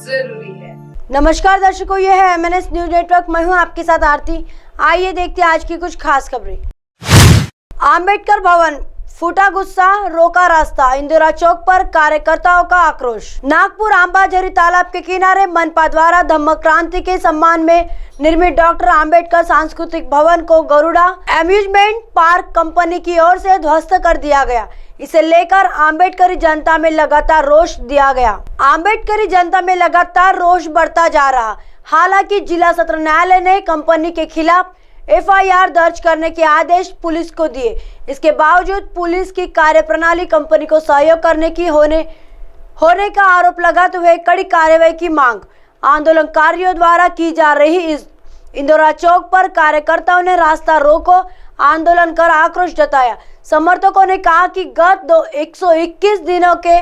जरूरी है। नमस्कार दर्शकों, यह है MNS न्यूज नेटवर्क। मैं हूं आपके साथ आरती। आइए देखते हैं आज की कुछ खास खबरें। आंबेडकर भवन फूटा गुस्सा, रोका रास्ता, इंदिरा चौक पर कार्यकर्ताओं का आक्रोश। नागपुर आंबाझरी तालाब के किनारे मनपा द्वारा धम्म क्रांति के सम्मान में निर्मित डॉक्टर आंबेडकर सांस्कृतिक भवन को गरुड़ा एम्यूजमेंट पार्क कंपनी की ओर से ध्वस्त कर दिया गया। इसे लेकर आंबेडकरी जनता में लगातार रोष दिया गया। आंबेडकरी जनता में लगातार रोष बढ़ता जा रहा। हालांकि जिला सत्र न्यायालय ने कंपनी के खिलाफ FIR दर्ज करने के आदेश पुलिस को दिए। इसके बावजूद पुलिस की कार्यप्रणाली कंपनी को सहयोग करने की होने का आरोप लगाते हुए कड़ी कार्रवाई की मांग आंदोलनकारियों द्वारा की जा रही। इस इंदिरा चौक पर कार्यकर्ताओं ने रास्ता रोको आंदोलन कर आक्रोश जताया। समर्थकों ने कहा कि गत 121 दिनों के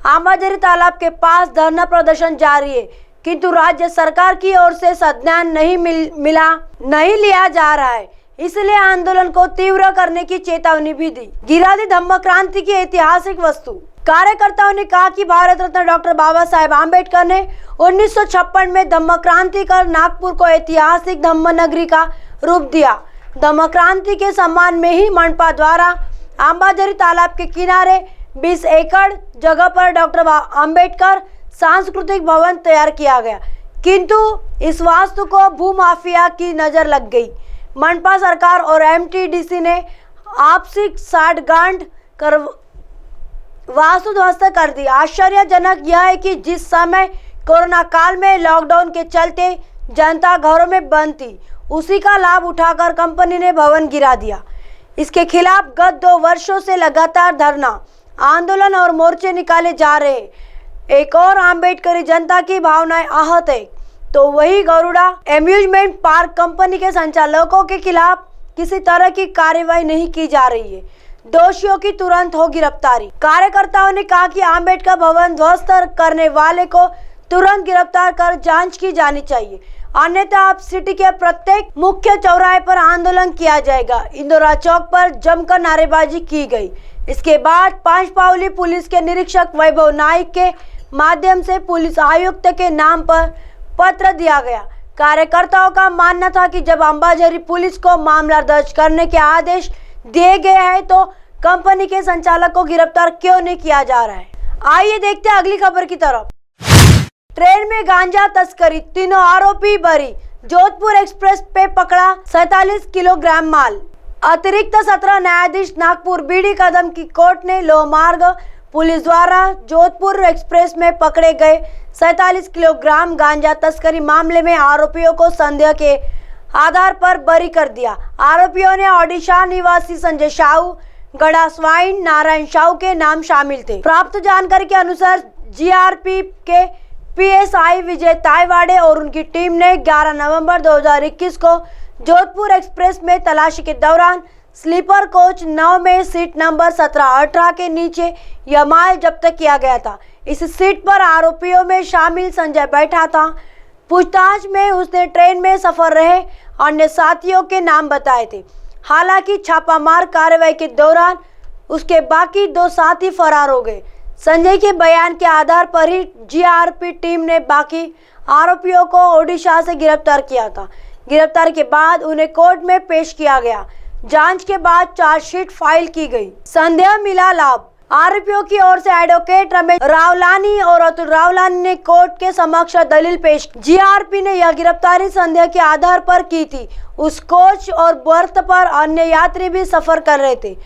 आंबाझरी तालाब के पास धरना प्रदर्शन जारी है, किंतु राज्य सरकार की ओर से संज्ञान नहीं लिया जा रहा है। इसलिए आंदोलन को तीव्र करने की चेतावनी भी दी। गिरा दी धम्म क्रांति की ऐतिहासिक वस्तु। कार्यकर्ताओं ने कहा कि भारत रत्न डॉक्टर बाबा साहेब आम्बेडकर ने 1956 में धम्म क्रांति कर नागपुर को ऐतिहासिक धम्म नगरी का रूप दिया। धम्म क्रांति के सम्मान में ही मनपा द्वारा आंबाझरी तालाब के किनारे 20 एकड़ जगह पर डॉक्टर आम्बेडकर सांस्कृतिक भवन तैयार किया गया, किंतु इस वास्तु को भूमाफिया की नजर लग गई। मनपा सरकार और MTDC ने आपसी साठगांठ कर वास्तु ध्वस्त कर दी। आश्चर्यजनक यह है कि जिस समय कोरोना काल में लॉकडाउन के चलते जनता घरों में बंद थी, उसी का लाभ उठाकर कंपनी ने भवन गिरा दिया। इसके खिलाफ गत 2 वर्षों से लगातार धरना, आंदोलन और मोर्चे निकाले जा रहे। एक और आंबेडकरी जनता की भावनाएं आहत है, तो वही गरुड़ा एम्यूजमेंट पार्क कंपनी के संचालकों के खिलाफ किसी तरह की कार्रवाई नहीं की जा रही है। दोषियों की तुरंत हो गिरफ्तारी। कार्यकर्ताओं ने कहा कि आंबेडकर भवन ध्वस्त करने वाले को तुरंत गिरफ्तार कर जांच की जानी चाहिए, अन्यथा अब सिटी के प्रत्येक मुख्य चौराहे पर आंदोलन किया जाएगा। इंदिरा चौक पर जमकर नारेबाजी की गई। इसके बाद पांचपावली पुलिस के निरीक्षक वैभव नाइक के माध्यम से पुलिस आयुक्त के नाम पर पत्र दिया गया। कार्यकर्ताओं का मानना था कि जब अंबाझरी पुलिस को मामला दर्ज करने के आदेश दिए गए हैं, तो कंपनी के संचालक को गिरफ्तार क्यों नहीं किया जा रहा है। आइए देखते हैं अगली खबर की तरफ। ट्रेन में गांजा तस्करी, तीनों आरोपी बरी। जोधपुर एक्सप्रेस पे पकड़ा 47 किलोग्राम माल। अतिरिक्त सत्र न्यायाधीश नागपुर BD कदम की कोर्ट ने लोहमार्ग पुलिस द्वारा जोधपुर एक्सप्रेस में पकड़े गए 47 किलोग्राम गांजा तस्करी मामले में आरोपियों को संदेह के आधार पर बरी कर दिया। आरोपियों ने ओडिशा निवासी संजय साहू, गड़ा स्वाइन, नारायण साहू के नाम शामिल थे। प्राप्त जानकारी के अनुसार GRP के PSI विजय तायवाड़े और उनकी टीम ने 11 नवंबर 2021 को जोधपुर एक्सप्रेस में तलाशी के दौरान स्लीपर कोच 9 में सीट नंबर 17-18 के नीचे यह माल जब्त किया गया था। इस सीट पर आरोपियों में शामिल संजय बैठा था। पूछताछ में उसने ट्रेन में सफर रहे अन्य साथियों के नाम बताए थे। हालांकि छापामार कार्रवाई के दौरान उसके बाकी 2 साथी फरार हो गए। संजय के बयान के आधार पर ही GRP टीम ने बाकी आरोपियों को ओडिशा से गिरफ्तार किया था। गिरफ्तार के बाद उन्हें कोर्ट में पेश किया गया। जांच के बाद चार्जशीट फाइल की गई। संदेह मिला लाभ। आरोपियों की ओर से एडवोकेट रमेश रावलानी और अतुल रावलानी ने कोर्ट के समक्ष दलील पेश की। GRP ने यह गिरफ्तारी संदेह के आधार पर की थी। उस कोच और बर्थ पर अन्य यात्री भी सफर कर रहे थे।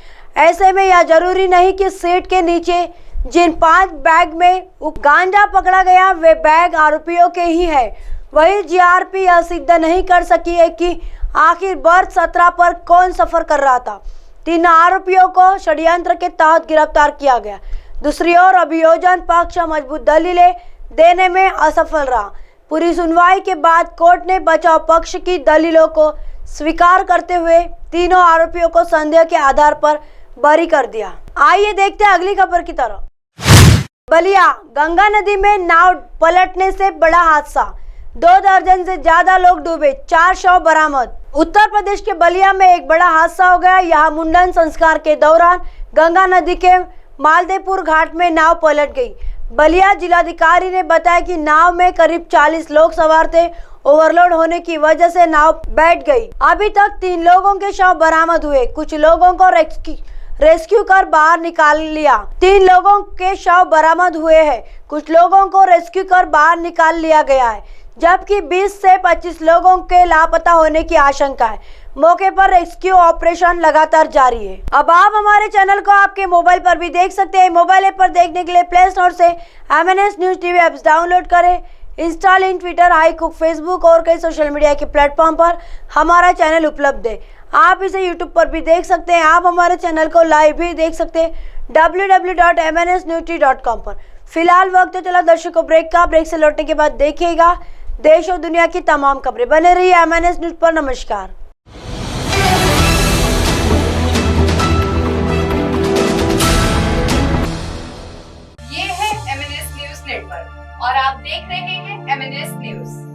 ऐसे में यह जरूरी नहीं कि सीट के नीचे जिन 5 बैग में गांजा पकड़ा गया वे बैग आरोपियों के ही है। वही GRP यह सिद्ध नहीं कर सकी है कि आखिर बर्थ 17 पर कौन सफर कर रहा था। 3 आरोपियों को षड्यंत्र के तहत गिरफ्तार किया गया। दूसरी ओर अभियोजन पक्ष मजबूत दलीलें देने में असफल रहा। पूरी सुनवाई के बाद कोर्ट ने बचाव पक्ष की दलीलों को स्वीकार करते हुए तीनों आरोपियों को संदेह के आधार पर बरी कर दिया। आइए देखते हैं अगली खबर की तरफ। बलिया गंगा नदी में नाव पलटने से बड़ा हादसा, 2 दर्जन से ज्यादा लोग डूबे, 4 शव बरामद। उत्तर प्रदेश के बलिया में एक बड़ा हादसा हो गया। यहाँ मुंडन संस्कार के दौरान गंगा नदी के मालदेपुर घाट में नाव पलट गई। बलिया जिलाधिकारी ने बताया कि नाव में करीब 40 लोग सवार थे। ओवरलोड होने की वजह से नाव बैठ गई। अभी तक 3 लोगों के शव बरामद हुए। कुछ लोगों को रेस्क्यू कर बाहर निकाल लिया। 3 लोगों के शव बरामद हुए हैं। कुछ लोगों को रेस्क्यू कर बाहर निकाल लिया गया है, जबकि 20 से 25 लोगों के लापता होने की आशंका है। मौके पर रेस्क्यू ऑपरेशन लगातार जारी है। अब आप हमारे चैनल को आपके मोबाइल पर भी देख सकते हैं। मोबाइल ऐप पर देखने के लिए प्ले स्टोर से MNS news TV apps download करें। इंस्टा, लिंक, ट्विटर, हाईकुक, फेसबुक और कई सोशल मीडिया के प्लेटफॉर्म पर हमारा चैनल उपलब्ध है। आप इसे यूट्यूब पर भी देख सकते हैं। आप हमारे चैनल को लाइव भी देख सकते हैं www.mnsnewstv.com पर। फिलहाल वक्त चला दर्शकों ब्रेक का। ब्रेक से लौटने के बाद देखिएगा देश और दुनिया की तमाम खबरें। बने रहिए MNS न्यूज पर। नमस्कार। ये है MNS न्यूज नेटवर्क और आप देख रहे हैं MNS न्यूज।